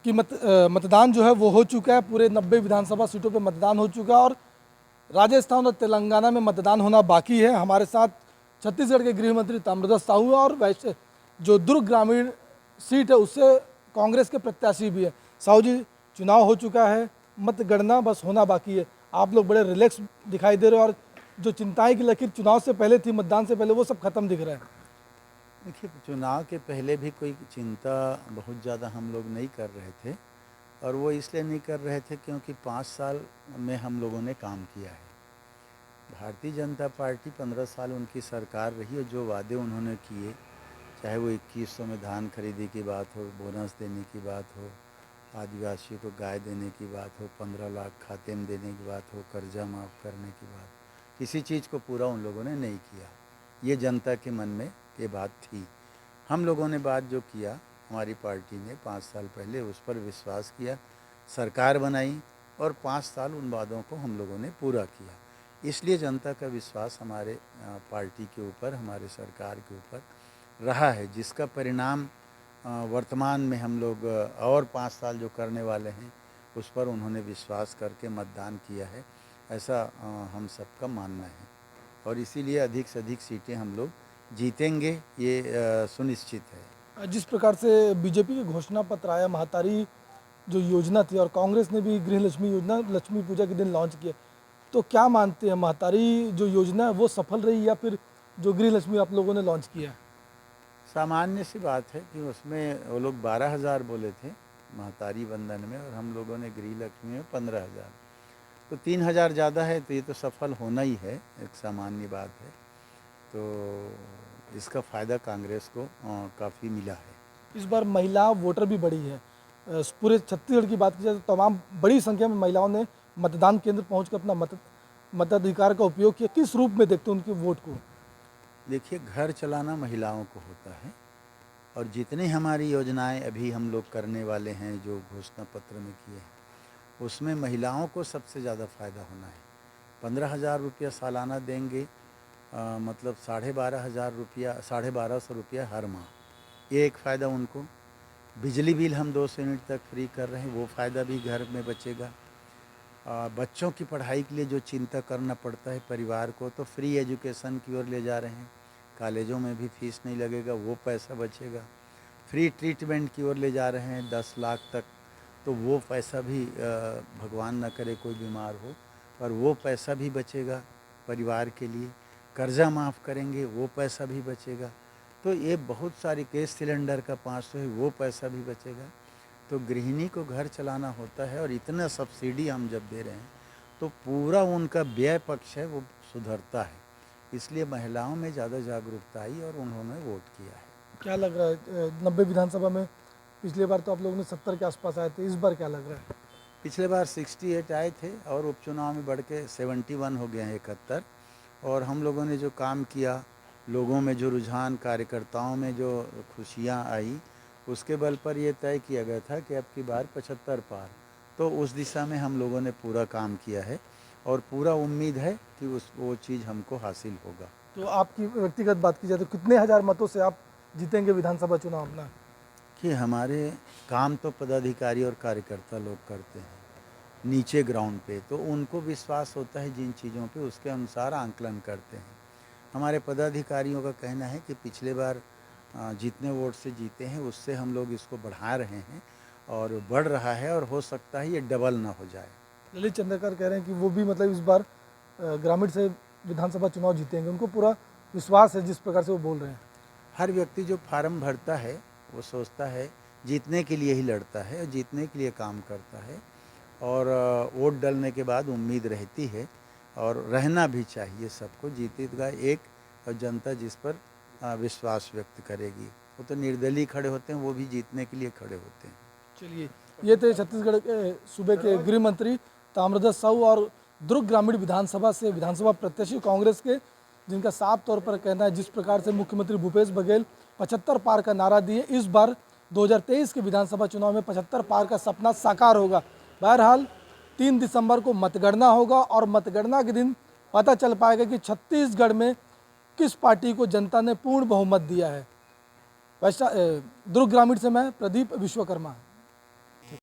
कि मतदान जो है वो हो चुका है, पूरे 90 विधानसभा सीटों पे मतदान हो चुका है और राजस्थान और तेलंगाना में मतदान होना बाकी है। हमारे साथ छत्तीसगढ़ के गृह मंत्री ताम्रध्वज साहू और वैसे जो दुर्ग ग्रामीण सीट है उससे कांग्रेस के प्रत्याशी भी है। साहू जी, चुनाव हो चुका है, मतगणना बस होना बाकी है। आप लोग बड़े रिलैक्स दिखाई दे रहे हो और जो चिंताएं की लकीर चुनाव से पहले थी, मतदान से पहले, वो सब खत्म दिख रहा है। देखिए, चुनाव के पहले भी कोई चिंता बहुत ज़्यादा हम लोग नहीं कर रहे थे, और वो इसलिए नहीं कर रहे थे क्योंकि 5 साल में हम लोगों ने काम किया है। भारतीय जनता पार्टी 15 साल उनकी सरकार रही और जो वादे उन्होंने किए, चाहे वो 2100 में धान खरीदी की बात हो, बोनस देने की बात हो, आदिवासियों को गाय देने की बात हो, 15 लाख खाते में देने की बात हो, कर्जा माफ़ करने की बात, किसी चीज़ को पूरा उन लोगों ने नहीं किया। ये जनता के मन में ये बात थी। हम लोगों ने बात जो किया, हमारी पार्टी ने 5 साल पहले उस पर विश्वास किया, सरकार बनाई और 5 साल उन वादों को हम लोगों ने पूरा किया। इसलिए जनता का विश्वास हमारे पार्टी के ऊपर, हमारे सरकार के ऊपर रहा है, जिसका परिणाम वर्तमान में हम लोग और 5 साल जो करने वाले हैं उस पर उन्होंने विश्वास करके मतदान किया है, ऐसा हम सबका मानना है। और इसीलिए अधिक से अधिक सीटें हम लोग जीतेंगे, ये सुनिश्चित है। जिस प्रकार से बीजेपी के घोषणा पत्र आया, महातारी जो योजना थी और कांग्रेस ने भी गृह लक्ष्मी योजना लक्ष्मी पूजा के दिन लॉन्च किया, तो क्या मानते हैं, महातारी जो योजना है वो सफल रही या फिर जो गृह लक्ष्मी आप लोगों ने लॉन्च किया? सामान्य सी बात है कि उसमें वो लोग 12,000 बोले थे महतारी बंधन में, और हम लोगों ने गृह लक्ष्मी में 15,000, तो 3,000 ज़्यादा है, तो ये तो सफल होना ही है, एक सामान्य बात है। तो इसका फ़ायदा कांग्रेस को काफ़ी मिला है। इस बार महिला वोटर भी बढ़ी है। पूरे छत्तीसगढ़ की बात की जाए तो तमाम बड़ी संख्या में महिलाओं ने मतदान केंद्र पहुंचकर अपना मताधिकार का उपयोग किया। किस रूप में देखते हैं उनके वोट को? देखिए, घर चलाना महिलाओं को होता है, और जितनी हमारी योजनाएं अभी हम लोग करने वाले हैं, जो घोषणा पत्र में किए हैं, उसमें महिलाओं को सबसे ज़्यादा फ़ायदा होना है। 15,000 रुपया सालाना देंगे, मतलब 12,500 रुपया, 1,250 रुपया हर माह, ये एक फ़ायदा उनको। बिजली बिल हम 200 यूनिट तक फ्री कर रहे हैं, वो फ़ायदा भी घर में बचेगा। बच्चों की पढ़ाई के लिए जो चिंता करना पड़ता है परिवार को, तो फ्री एजुकेशन की ओर ले जा रहे हैं, कॉलेजों में भी फीस नहीं लगेगा, वो पैसा बचेगा। फ्री ट्रीटमेंट की ओर ले जा रहे हैं 10 लाख तक, तो वो पैसा भी भगवान न करे कोई बीमार हो, पर वो पैसा भी बचेगा परिवार के लिए। कर्जा माफ़ करेंगे, वो पैसा भी बचेगा। तो ये बहुत सारी, गैस सिलेंडर का 500 है, वो पैसा भी बचेगा। तो गृहिणी को घर चलाना होता है, और इतना सब्सिडी हम जब दे रहे हैं तो पूरा उनका व्यय पक्ष है वो सुधरता है। इसलिए महिलाओं में ज़्यादा जागरूकता आई और उन्होंने वोट किया है। क्या लग रहा है 90 विधानसभा में? पिछले बार तो आप लोगों ने 70 के आसपास आए थे, इस बार क्या लग रहा है? पिछले बार 68 आए थे और उपचुनाव में बढ़ के 71 हो गए हैं, 71। और हम लोगों ने जो काम किया, लोगों में जो रुझान, कार्यकर्ताओं में जो खुशियाँ आई, उसके बल पर यह तय किया गया था कि अब की बार 75 पार। तो उस दिशा में हम लोगों ने पूरा काम किया है, और पूरा उम्मीद है कि वो चीज़ हमको हासिल होगा। तो आपकी व्यक्तिगत बात की जाए तो कितने हज़ार मतों से आप जीतेंगे विधानसभा चुनाव अपना? कि हमारे काम तो पदाधिकारी और कार्यकर्ता लोग करते हैं नीचे ग्राउंड पे, तो उनको विश्वास होता है जिन चीज़ों पे, उसके अनुसार आंकलन करते हैं। हमारे पदाधिकारियों का कहना है कि पिछले बार जितने वोट से जीते हैं उससे हम लोग इसको बढ़ा रहे हैं, और बढ़ रहा है, और हो सकता है ये डबल ना हो जाए। ललित चंद्रकर कह रहे हैं कि वो भी मतलब इस बार ग्रामीण से विधानसभा चुनाव जीतेंगे, उनको पूरा विश्वास है जिस प्रकार से वो बोल रहे हैं। हर व्यक्ति जो फार्म भरता है वो सोचता है जीतने के लिए ही लड़ता है, और जीतने के लिए काम करता है, और वोट डालने के बाद उम्मीद रहती है, और रहना भी चाहिए सबको। जीतेगा एक, और जनता जिस पर विश्वास व्यक्त करेगी, वो तो निर्दलीय खड़े होते हैं, वो भी जीतने के लिए खड़े होते हैं। चलिए, ये थे छत्तीसगढ़ के सूबे के गृह मंत्री ताम्रध्वज साहू और दुर्ग ग्रामीण विधानसभा से विधानसभा प्रत्याशी कांग्रेस के, जिनका साफ तौर पर कहना है जिस प्रकार से मुख्यमंत्री भूपेश बघेल 75 पार का नारा दिए, इस बार 2023 के विधानसभा चुनाव में 75 पार का सपना साकार होगा। बहरहाल 3 दिसंबर को मतगणना होगा और मतगणना के दिन पता चल पाएगा कि छत्तीसगढ़ में किस पार्टी को जनता ने पूर्ण बहुमत दिया है। वैसा दुर्ग ग्रामीण से मैं प्रदीप विश्वकर्मा।